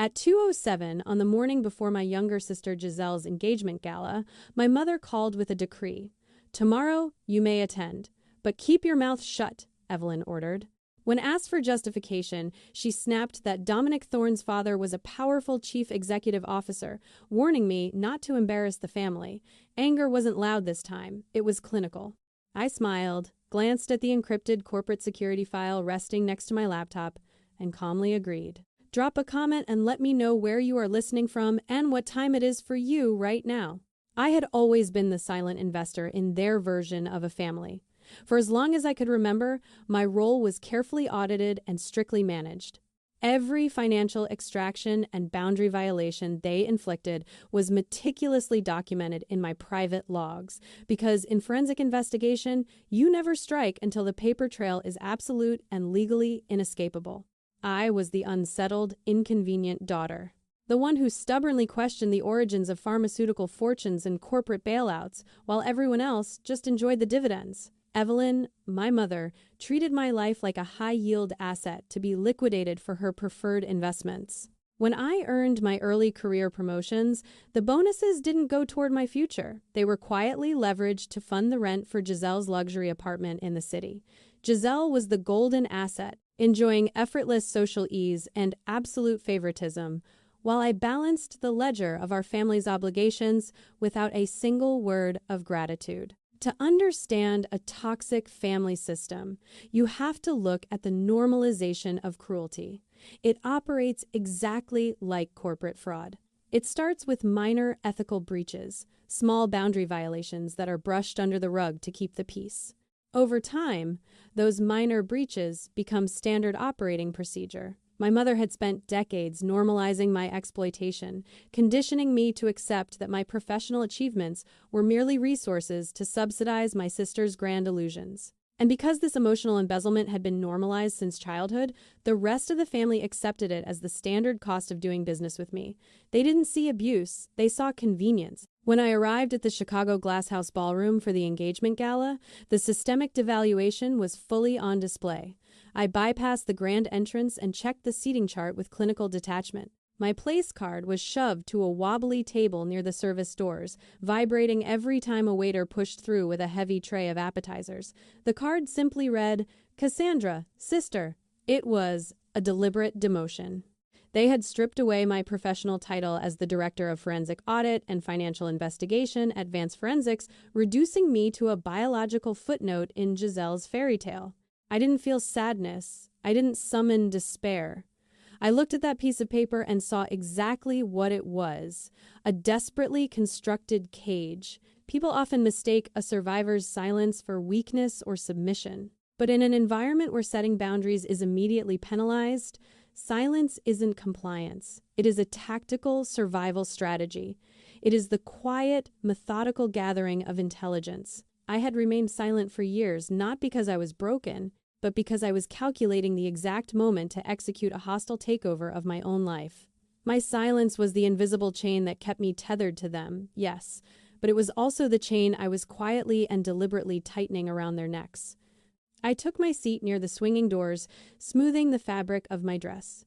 At 2:07 on the morning before my younger sister Giselle's engagement gala, my mother called with a decree. "Tomorrow you may attend, but keep your mouth shut," Evelyn ordered. When asked for justification, she snapped that Dominic Thorne's father was a powerful chief executive officer, warning me not to embarrass the family. Anger wasn't loud this time, it was clinical. I smiled, glanced at the encrypted corporate security file resting next to my laptop, and calmly agreed. Drop a comment and let me know where you are listening from and what time it is for you right now. I had always been the silent investor in their version of a family. For as long as I could remember, my role was carefully audited and strictly managed. Every financial extraction and boundary violation they inflicted was meticulously documented in my private logs, because in forensic investigation, you never strike until the paper trail is absolute and legally inescapable. I was the unsettled, inconvenient daughter. The one who stubbornly questioned the origins of pharmaceutical fortunes and corporate bailouts, while everyone else just enjoyed the dividends. Evelyn, my mother, treated my life like a high-yield asset to be liquidated for her preferred investments. When I earned my early career promotions, the bonuses didn't go toward my future. They were quietly leveraged to fund the rent for Giselle's luxury apartment in the city. Giselle was the golden asset, enjoying effortless social ease and absolute favoritism, while I balanced the ledger of our family's obligations without a single word of gratitude. To understand a toxic family system, you have to look at the normalization of cruelty. It operates exactly like corporate fraud. It starts with minor ethical breaches, small boundary violations that are brushed under the rug to keep the peace. Over time, those minor breaches become standard operating procedure. My mother had spent decades normalizing my exploitation, conditioning me to accept that my professional achievements were merely resources to subsidize my sister's grand illusions. And because this emotional embezzlement had been normalized since childhood, the rest of the family accepted it as the standard cost of doing business with me. They didn't see abuse, they saw convenience. When I arrived at the Chicago Glasshouse Ballroom for the engagement gala, the systemic devaluation was fully on display. I bypassed the grand entrance and checked the seating chart with clinical detachment. My place card was shoved to a wobbly table near the service doors, vibrating every time a waiter pushed through with a heavy tray of appetizers. The card simply read, "Cassandra, sister." It was a deliberate demotion. They had stripped away my professional title as the Director of Forensic Audit and Financial Investigation at Vance Forensics, reducing me to a biological footnote in Giselle's fairy tale. I didn't feel sadness. I didn't summon despair. I looked at that piece of paper and saw exactly what it was: a desperately constructed cage. People often mistake a survivor's silence for weakness or submission. But in an environment where setting boundaries is immediately penalized, silence isn't compliance. It is a tactical survival strategy. It is the quiet, methodical gathering of intelligence. I had remained silent for years, not because I was broken, but because I was calculating the exact moment to execute a hostile takeover of my own life. My silence was the invisible chain that kept me tethered to them, yes, but it was also the chain I was quietly and deliberately tightening around their necks. I took my seat near the swinging doors, smoothing the fabric of my dress.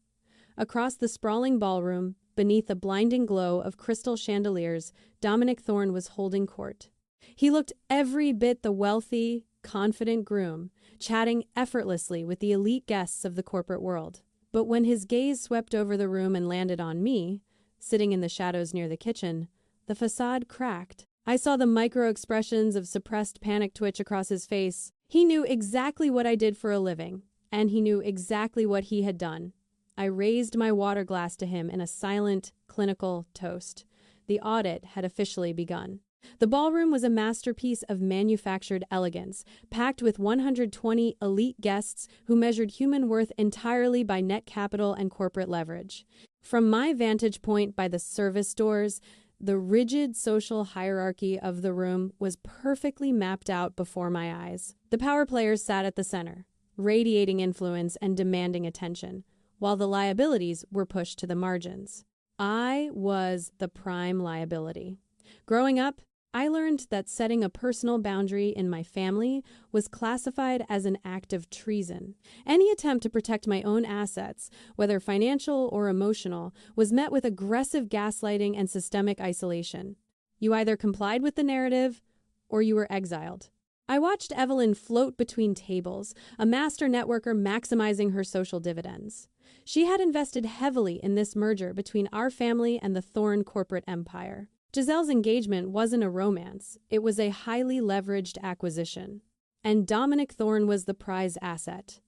Across the sprawling ballroom, beneath a blinding glow of crystal chandeliers, Dominic Thorne was holding court. He looked every bit the wealthy, confident groom, chatting effortlessly with the elite guests of the corporate world. But when his gaze swept over the room and landed on me, sitting in the shadows near the kitchen, the facade cracked. I saw the micro-expressions of suppressed panic twitch across his face. He knew exactly what I did for a living, and he knew exactly what he had done. I raised my water glass to him in a silent, clinical toast. The audit had officially begun. The ballroom was a masterpiece of manufactured elegance, packed with 120 elite guests who measured human worth entirely by net capital and corporate leverage. From my vantage point by the service doors, the rigid social hierarchy of the room was perfectly mapped out before my eyes. The power players sat at the center, radiating influence and demanding attention, while the liabilities were pushed to the margins. I was the prime liability. Growing up, I learned that setting a personal boundary in my family was classified as an act of treason. Any attempt to protect my own assets, whether financial or emotional, was met with aggressive gaslighting and systemic isolation. You either complied with the narrative or you were exiled. I watched Evelyn float between tables, a master networker maximizing her social dividends. She had invested heavily in this merger between our family and the Thorne corporate empire. Giselle's engagement wasn't a romance, it was a highly leveraged acquisition. And Dominic Thorne was the prize asset.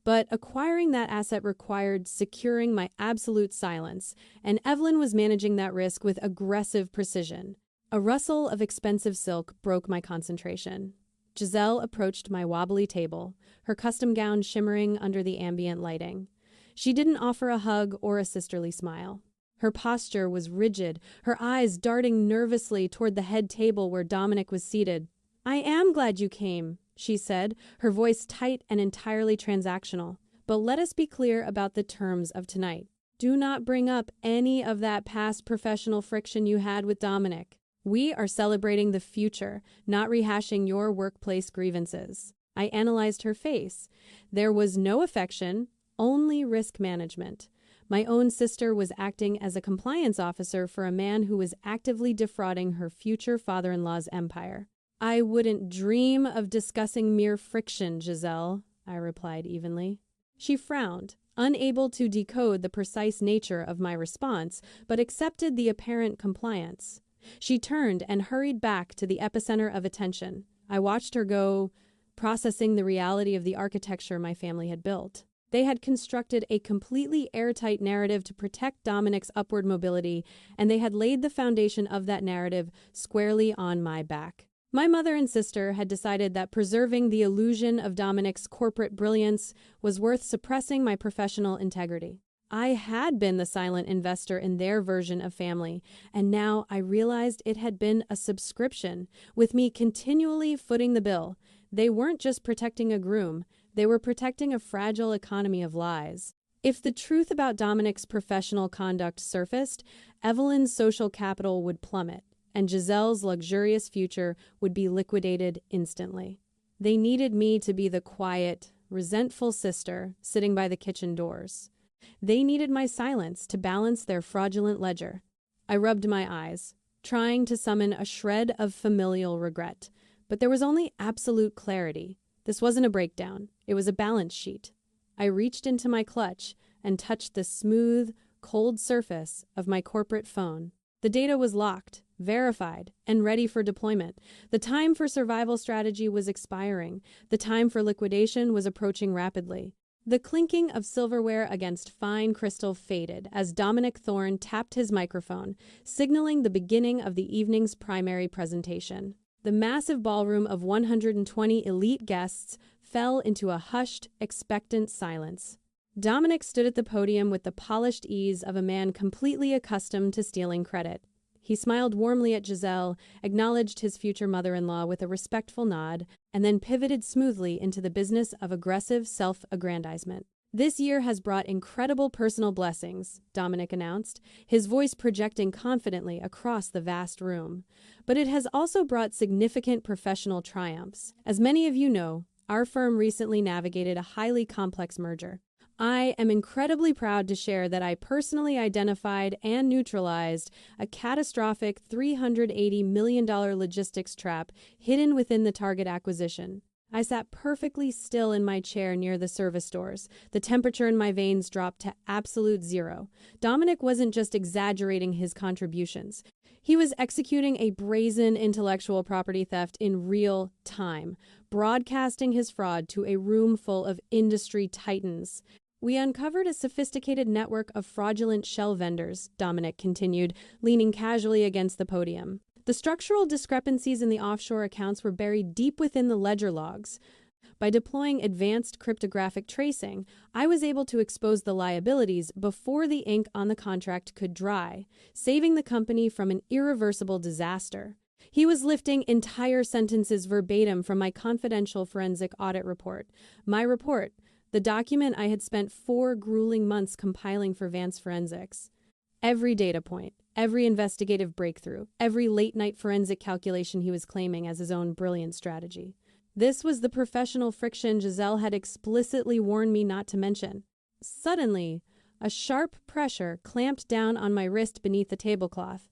But acquiring that asset required securing my absolute silence, and Evelyn was managing that risk with aggressive precision. A rustle of expensive silk broke my concentration. Giselle approached my wobbly table, her custom gown shimmering under the ambient lighting. She didn't offer a hug or a sisterly smile. Her posture was rigid, her eyes darting nervously toward the head table where Dominic was seated. "I am glad you came," she said, her voice tight and entirely transactional. "But let us be clear about the terms of tonight. Do not bring up any of that past professional friction you had with Dominic. We are celebrating the future, not rehashing your workplace grievances." I analyzed her face. There was no affection, only risk management. My own sister was acting as a compliance officer for a man who was actively defrauding her future father-in-law's empire. "I wouldn't dream of discussing mere friction, Giselle," I replied evenly. She frowned, unable to decode the precise nature of my response, but accepted the apparent compliance. She turned and hurried back to the epicenter of attention. I watched her go, processing the reality of the architecture my family had built. They had constructed a completely airtight narrative to protect Dominic's upward mobility, and they had laid the foundation of that narrative squarely on my back. My mother and sister had decided that preserving the illusion of Dominic's corporate brilliance was worth suppressing my professional integrity. I had been the silent investor in their version of family, and now I realized it had been a subscription, with me continually footing the bill. They weren't just protecting a groom, they were protecting a fragile economy of lies. If the truth about Dominic's professional conduct surfaced, Evelyn's social capital would plummet, and Giselle's luxurious future would be liquidated instantly. They needed me to be the quiet, resentful sister sitting by the kitchen doors. They needed my silence to balance their fraudulent ledger. I rubbed my eyes, trying to summon a shred of familial regret, but there was only absolute clarity. This wasn't a breakdown, it was a balance sheet. I reached into my clutch and touched the smooth, cold surface of my corporate phone. The data was locked, verified, and ready for deployment. The time for survival strategy was expiring. The time for liquidation was approaching rapidly. The clinking of silverware against fine crystal faded as Dominic Thorne tapped his microphone, signaling the beginning of the evening's primary presentation. The massive ballroom of 120 elite guests fell into a hushed, expectant silence. Dominic stood at the podium with the polished ease of a man completely accustomed to stealing credit. He smiled warmly at Giselle, acknowledged his future mother-in-law with a respectful nod, and then pivoted smoothly into the business of aggressive self-aggrandizement. "This year has brought incredible personal blessings," Dominic announced, his voice projecting confidently across the vast room. "But it has also brought significant professional triumphs. As many of you know, our firm recently navigated a highly complex merger. I am incredibly proud to share that I personally identified and neutralized a catastrophic $380 million logistics trap hidden within the target acquisition. I sat perfectly still in my chair near the service doors. The temperature in my veins dropped to absolute zero. Dominic wasn't just exaggerating his contributions. He was executing a brazen intellectual property theft in real time, broadcasting his fraud to a room full of industry titans. "We uncovered a sophisticated network of fraudulent shell vendors," Dominic continued, leaning casually against the podium. "The structural discrepancies in the offshore accounts were buried deep within the ledger logs. By deploying advanced cryptographic tracing, I was able to expose the liabilities before the ink on the contract could dry, saving the company from an irreversible disaster." He was lifting entire sentences verbatim from my confidential forensic audit report. My report, the document I had spent 4 grueling months compiling for Vance Forensics. Every data point, every investigative breakthrough, every late-night forensic calculation he was claiming as his own brilliant strategy. This was the professional friction Giselle had explicitly warned me not to mention. Suddenly, a sharp pressure clamped down on my wrist beneath the tablecloth.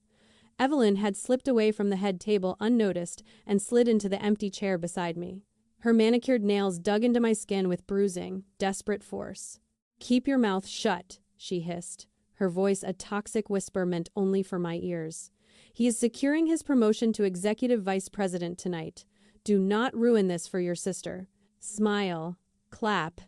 Evelyn had slipped away from the head table unnoticed and slid into the empty chair beside me. Her manicured nails dug into my skin with bruising, desperate force. "Keep your mouth shut," she hissed, her voice a toxic whisper meant only for my ears. "He is securing his promotion to executive vice president tonight. Do not ruin this for your sister. Smile, clap,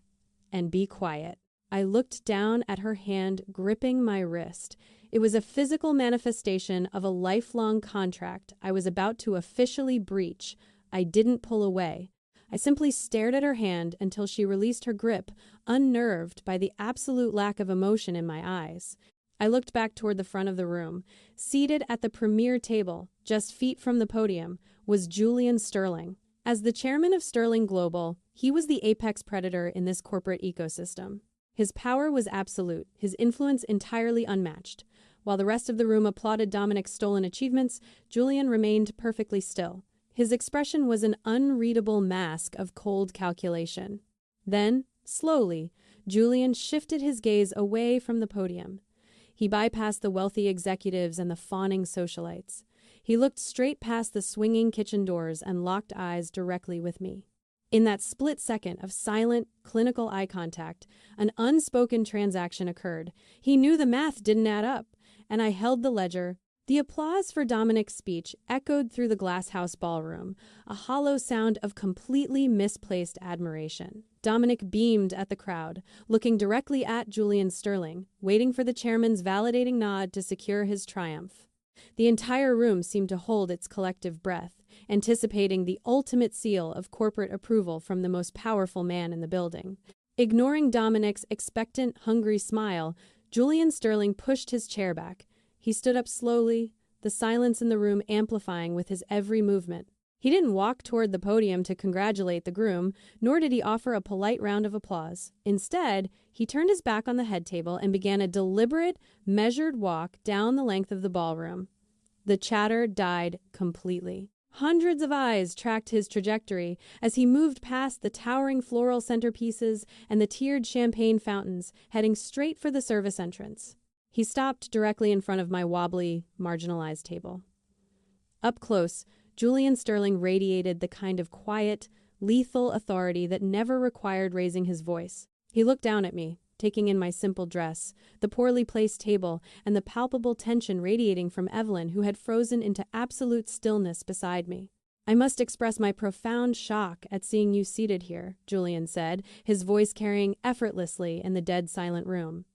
and be quiet." I looked down at her hand gripping my wrist. It was a physical manifestation of a lifelong contract I was about to officially breach. I didn't pull away. I simply stared at her hand until she released her grip, unnerved by the absolute lack of emotion in my eyes. I looked back toward the front of the room. Seated at the premier table, just feet from the podium, was Julian Sterling. As the chairman of Sterling Global, he was the apex predator in this corporate ecosystem. His power was absolute, his influence entirely unmatched. While the rest of the room applauded Dominic's stolen achievements, Julian remained perfectly still. His expression was an unreadable mask of cold calculation. Then, slowly, Julian shifted his gaze away from the podium. He bypassed the wealthy executives and the fawning socialites. He looked straight past the swinging kitchen doors and locked eyes directly with me. In that split second of silent, clinical eye contact, an unspoken transaction occurred. He knew the math didn't add up, and I held the ledger. The applause for Dominic's speech echoed through the glasshouse ballroom, a hollow sound of completely misplaced admiration. Dominic beamed at the crowd, looking directly at Julian Sterling, waiting for the chairman's validating nod to secure his triumph. The entire room seemed to hold its collective breath, anticipating the ultimate seal of corporate approval from the most powerful man in the building. Ignoring Dominic's expectant, hungry smile, Julian Sterling pushed his chair back. He stood up slowly, the silence in the room amplifying with his every movement. He didn't walk toward the podium to congratulate the groom, nor did he offer a polite round of applause. Instead, he turned his back on the head table and began a deliberate, measured walk down the length of the ballroom. The chatter died completely. Hundreds of eyes tracked his trajectory as he moved past the towering floral centerpieces and the tiered champagne fountains, heading straight for the service entrance. He stopped directly in front of my wobbly, marginalized table. Up close, Julian Sterling radiated the kind of quiet, lethal authority that never required raising his voice. He looked down at me, taking in my simple dress, the poorly placed table, and the palpable tension radiating from Evelyn, who had frozen into absolute stillness beside me. "I must express my profound shock at seeing you seated here," Julian said, his voice carrying effortlessly in the dead silent room.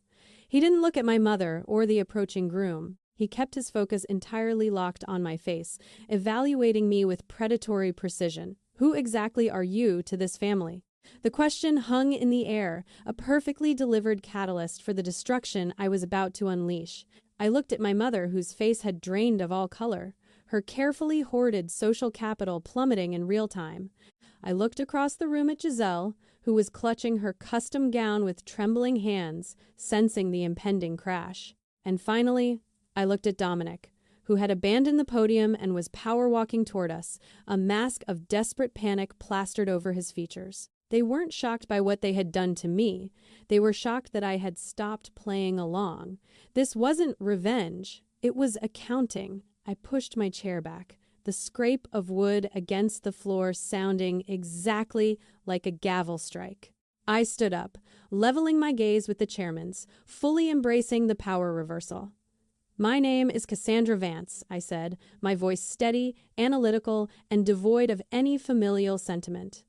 He didn't look at my mother or the approaching groom. He kept his focus entirely locked on my face, evaluating me with predatory precision. "Who exactly are you to this family?" The question hung in the air, a perfectly delivered catalyst for the destruction I was about to unleash. I looked at my mother, whose face had drained of all color, her carefully hoarded social capital plummeting in real time. I looked across the room at Giselle, who was clutching her custom gown with trembling hands, sensing the impending crash. And finally, I looked at Dominic, who had abandoned the podium and was power-walking toward us, a mask of desperate panic plastered over his features. They weren't shocked by what they had done to me. They were shocked that I had stopped playing along. This wasn't revenge. It was accounting. I pushed my chair back, the scrape of wood against the floor sounding exactly like a gavel strike. I stood up, leveling my gaze with the chairman's, fully embracing the power reversal. "My name is Cassandra Vance," I said, my voice steady, analytical, and devoid of any familial sentiment.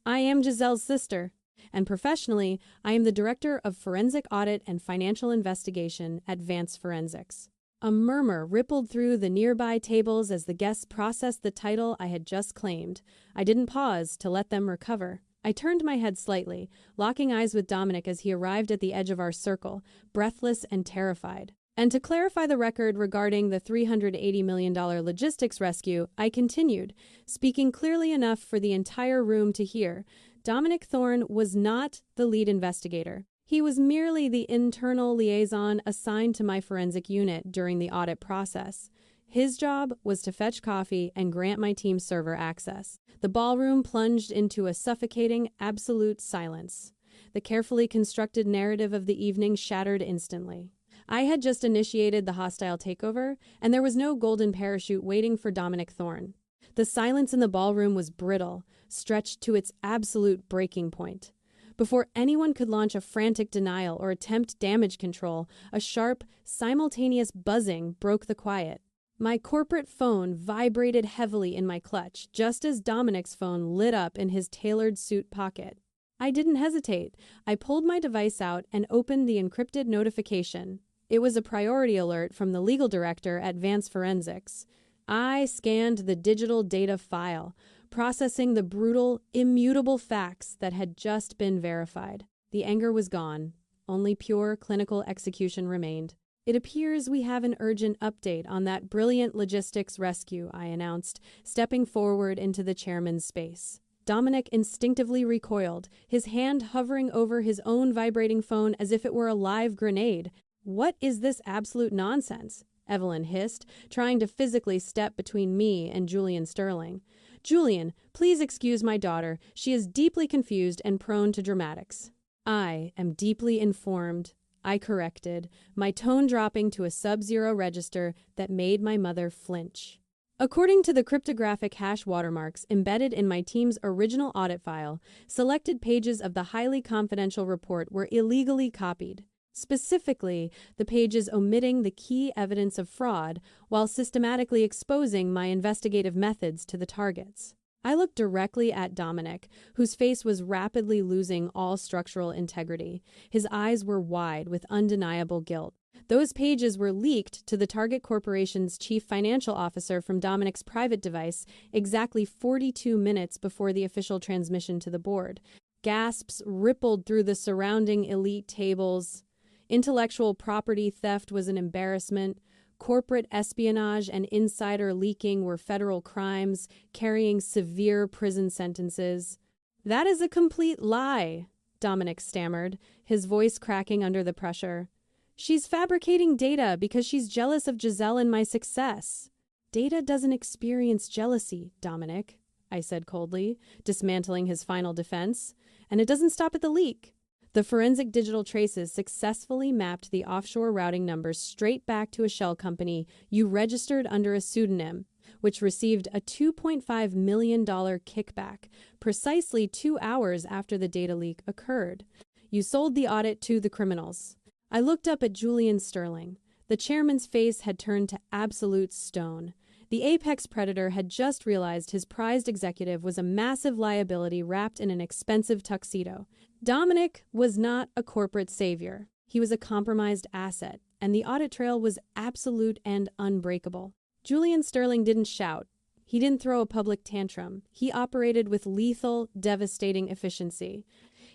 "I am Giselle's sister, and professionally, I am the Director of Forensic Audit and Financial Investigation at Vance Forensics." A murmur rippled through the nearby tables as the guests processed the title I had just claimed. I didn't pause to let them recover. I turned my head slightly, locking eyes with Dominic as he arrived at the edge of our circle, breathless and terrified. And to clarify the record regarding the $380 million logistics rescue, I continued, speaking clearly enough for the entire room to hear. Dominic Thorne was not the lead investigator. He was merely the internal liaison assigned to my forensic unit during the audit process. His job was to fetch coffee and grant my team server access. The ballroom plunged into a suffocating, absolute silence. The carefully constructed narrative of the evening shattered instantly. I had just initiated the hostile takeover, and there was no golden parachute waiting for Dominic Thorne. The silence in the ballroom was brittle, stretched to its absolute breaking point. Before anyone could launch a frantic denial or attempt damage control, a sharp, simultaneous buzzing broke the quiet. My corporate phone vibrated heavily in my clutch, just as Dominic's phone lit up in his tailored suit pocket. I didn't hesitate. I pulled my device out and opened the encrypted notification. It was a priority alert from the legal director at Vance Forensics. I scanned the digital data file, processing the brutal, immutable facts that had just been verified. The anger was gone. Only pure clinical execution remained. "It appears we have an urgent update on that brilliant logistics rescue," I announced, stepping forward into the chairman's space. Dominic instinctively recoiled, his hand hovering over his own vibrating phone as if it were a live grenade. "What is this absolute nonsense?" Evelyn hissed, trying to physically step between me and Julian Sterling. "Julian, please excuse my daughter. She is deeply confused and prone to dramatics." "I am deeply informed," I corrected, my tone dropping to a sub-zero register that made my mother flinch. According to the cryptographic hash watermarks embedded in my team's original audit file, selected pages of the highly confidential report were illegally copied. Specifically, the pages omitting the key evidence of fraud while systematically exposing my investigative methods to the targets. I looked directly at Dominic, whose face was rapidly losing all structural integrity. His eyes were wide with undeniable guilt. Those pages were leaked to the target corporation's chief financial officer from Dominic's private device exactly 42 minutes before the official transmission to the board. Gasps rippled through the surrounding elite tables. Intellectual property theft was an embarrassment. Corporate espionage and insider leaking were federal crimes, carrying severe prison sentences. "That is a complete lie," Dominic stammered, his voice cracking under the pressure. "She's fabricating data because she's jealous of Giselle and my success." "Data doesn't experience jealousy, Dominic," I said coldly, dismantling his final defense. "And it doesn't stop at the leak." The forensic digital traces successfully mapped the offshore routing numbers straight back to a shell company you registered under a pseudonym, which received a $2.5 million kickback precisely 2 hours after the data leak occurred. "You sold the audit to the criminals." I looked up at Julian Sterling. The chairman's face had turned to absolute stone. The apex predator had just realized his prized executive was a massive liability wrapped in an expensive tuxedo. Dominic was not a corporate savior. He was a compromised asset, and the audit trail was absolute and unbreakable. Julian Sterling didn't shout. He didn't throw a public tantrum. He operated with lethal, devastating efficiency.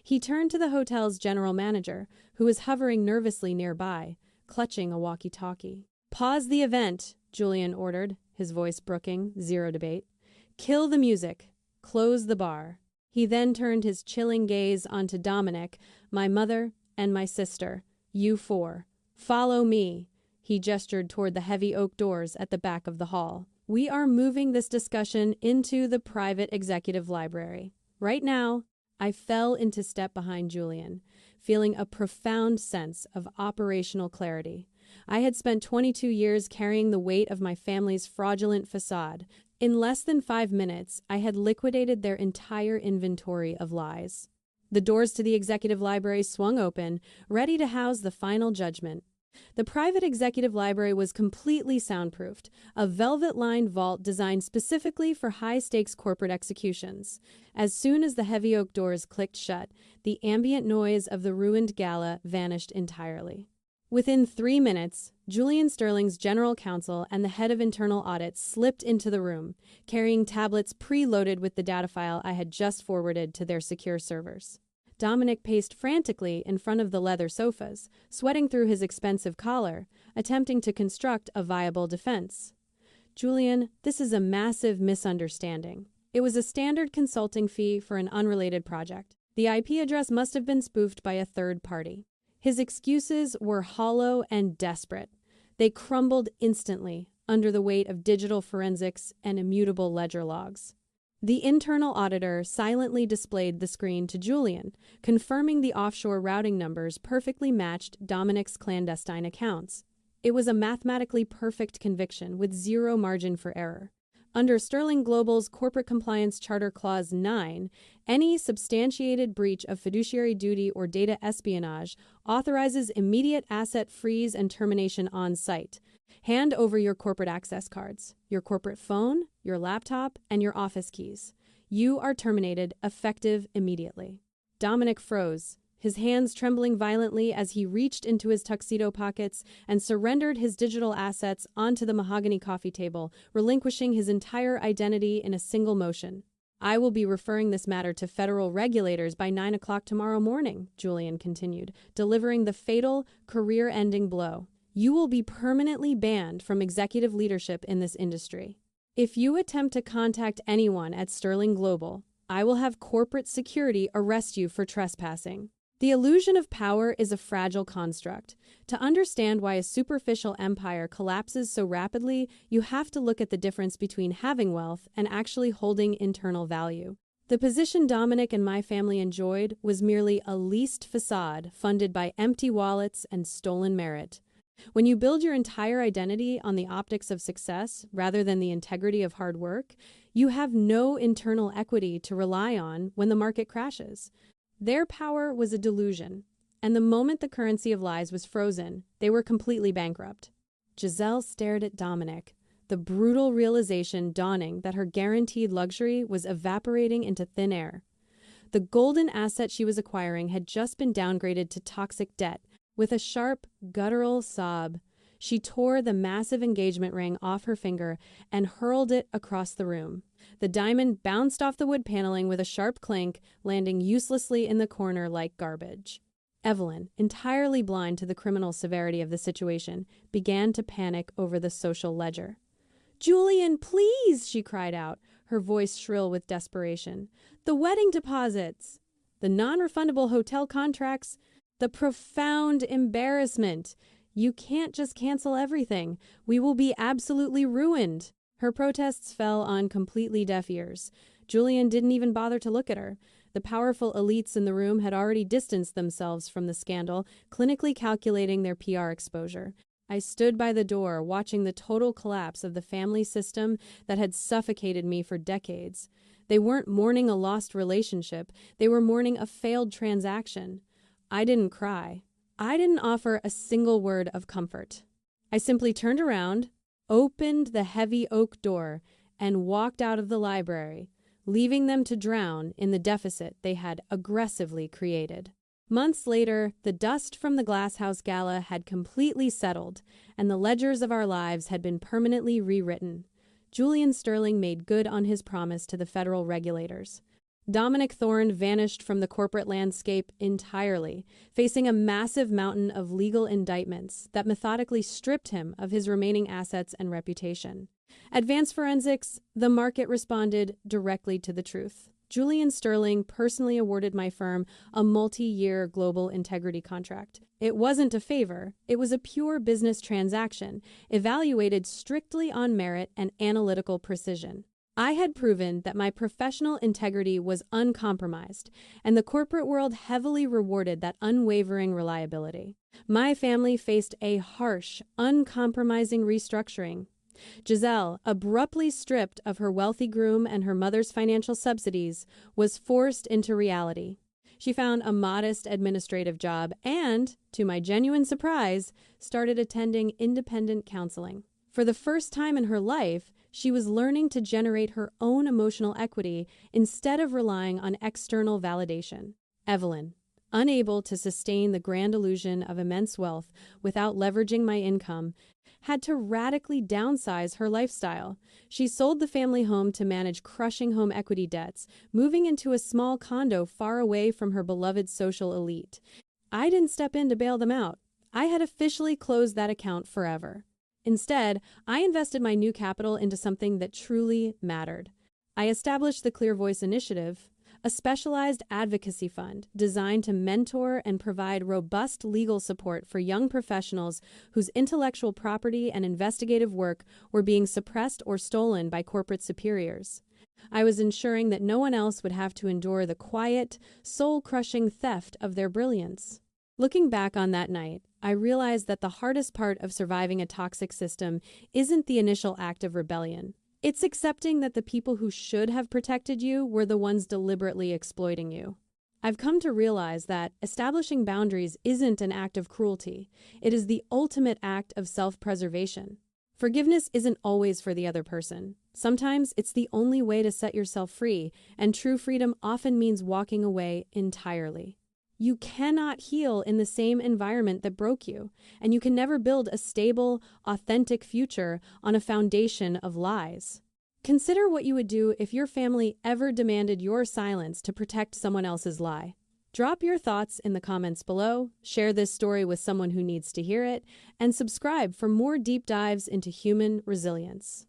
He turned to the hotel's general manager, who was hovering nervously nearby, clutching a walkie-talkie. "Pause the event," Julian ordered, his voice brooking zero debate. "Kill the music. Close the bar." He then turned his chilling gaze onto Dominic, my mother, and my sister. "You four. Follow me." He gestured toward the heavy oak doors at the back of the hall. "We are moving this discussion into the private executive library. Right now." I fell into step behind Julian, feeling a profound sense of operational clarity. I had spent 22 years carrying the weight of my family's fraudulent facade. In less than 5 minutes, I had liquidated their entire inventory of lies. The doors to the executive library swung open, ready to house the final judgment. The private executive library was completely soundproofed, a velvet-lined vault designed specifically for high-stakes corporate executions. As soon as the heavy oak doors clicked shut, the ambient noise of the ruined Gala vanished entirely. Within 3 minutes, Julian Sterling's general counsel and the head of internal audit slipped into the room, carrying tablets preloaded with the data file I had just forwarded to their secure servers. Dominic paced frantically in front of the leather sofas, sweating through his expensive collar, attempting to construct a viable defense. "Julian, this is a massive misunderstanding. It was a standard consulting fee for an unrelated project. The IP address must have been spoofed by a third party." His excuses were hollow and desperate. They crumbled instantly under the weight of digital forensics and immutable ledger logs. The internal auditor silently displayed the screen to Julian, confirming the offshore routing numbers perfectly matched Dominic's clandestine accounts. It was a mathematically perfect conviction with zero margin for error. Under Sterling Global's Corporate Compliance Charter Clause 9, any substantiated breach of fiduciary duty or data espionage authorizes immediate asset freeze and termination on site. Hand over your corporate access cards, your corporate phone, your laptop, and your office keys. You are terminated, effective immediately. Dominic froze, his hands trembling violently as he reached into his tuxedo pockets and surrendered his digital assets onto the mahogany coffee table, relinquishing his entire identity in a single motion. I will be referring this matter to federal regulators by 9 o'clock tomorrow morning, Julian continued, delivering the fatal, career-ending blow. You will be permanently banned from executive leadership in this industry. If you attempt to contact anyone at Sterling Global, I will have corporate security arrest you for trespassing. The illusion of power is a fragile construct. To understand why a superficial empire collapses so rapidly, you have to look at the difference between having wealth and actually holding internal value. The position Dominic and my family enjoyed was merely a leased facade funded by empty wallets and stolen merit. When you build your entire identity on the optics of success rather than the integrity of hard work, you have no internal equity to rely on when the market crashes. Their power was a delusion, and the moment the currency of lies was frozen, they were completely bankrupt. Giselle stared at Dominic, the brutal realization dawning that her guaranteed luxury was evaporating into thin air. The golden asset she was acquiring had just been downgraded to toxic debt. With a sharp, guttural sob, she tore the massive engagement ring off her finger and hurled it across the room. The diamond bounced off the wood paneling with a sharp clink, landing uselessly in the corner like garbage. Evelyn, entirely blind to the criminal severity of the situation, began to panic over the social ledger. "Julian, please!" she cried out, her voice shrill with desperation. "The wedding deposits! The non-refundable hotel contracts! The profound embarrassment! You can't just cancel everything. We will be absolutely ruined." Her protests fell on completely deaf ears. Julian didn't even bother to look at her. The powerful elites in the room had already distanced themselves from the scandal, clinically calculating their PR exposure. I stood by the door, watching the total collapse of the family system that had suffocated me for decades. They weren't mourning a lost relationship. They were mourning a failed transaction. I didn't cry. I didn't offer a single word of comfort. I simply turned around, opened the heavy oak door, and walked out of the library, leaving them to drown in the deficit they had aggressively created. Months later, the dust from the Glasshouse Gala had completely settled, and the ledgers of our lives had been permanently rewritten. Julian Sterling made good on his promise to the federal regulators. Dominic Thorne vanished from the corporate landscape entirely, facing a massive mountain of legal indictments that methodically stripped him of his remaining assets and reputation. Advanced forensics, the market responded directly to the truth. Julian Sterling personally awarded my firm a multi-year global integrity contract. It wasn't a favor, it was a pure business transaction, evaluated strictly on merit and analytical precision. I had proven that my professional integrity was uncompromised, and the corporate world heavily rewarded that unwavering reliability. My family faced a harsh, uncompromising restructuring. Giselle, abruptly stripped of her wealthy groom and her mother's financial subsidies, was forced into reality. She found a modest administrative job and, to my genuine surprise, started attending independent counseling. For the first time in her life, she was learning to generate her own emotional equity instead of relying on external validation. Evelyn, unable to sustain the grand illusion of immense wealth without leveraging my income, had to radically downsize her lifestyle. She sold the family home to manage crushing home equity debts, moving into a small condo far away from her beloved social elite. I didn't step in to bail them out. I had officially closed that account forever. Instead, I invested my new capital into something that truly mattered. I established the Clear Voice Initiative, a specialized advocacy fund designed to mentor and provide robust legal support for young professionals whose intellectual property and investigative work were being suppressed or stolen by corporate superiors. I was ensuring that no one else would have to endure the quiet, soul-crushing theft of their brilliance. Looking back on that night, I realized that the hardest part of surviving a toxic system isn't the initial act of rebellion. It's accepting that the people who should have protected you were the ones deliberately exploiting you. I've come to realize that establishing boundaries isn't an act of cruelty. It is the ultimate act of self-preservation. Forgiveness isn't always for the other person. Sometimes it's the only way to set yourself free, and true freedom often means walking away entirely. You cannot heal in the same environment that broke you, and you can never build a stable, authentic future on a foundation of lies. Consider what you would do if your family ever demanded your silence to protect someone else's lie. Drop your thoughts in the comments below, share this story with someone who needs to hear it, and subscribe for more deep dives into human resilience.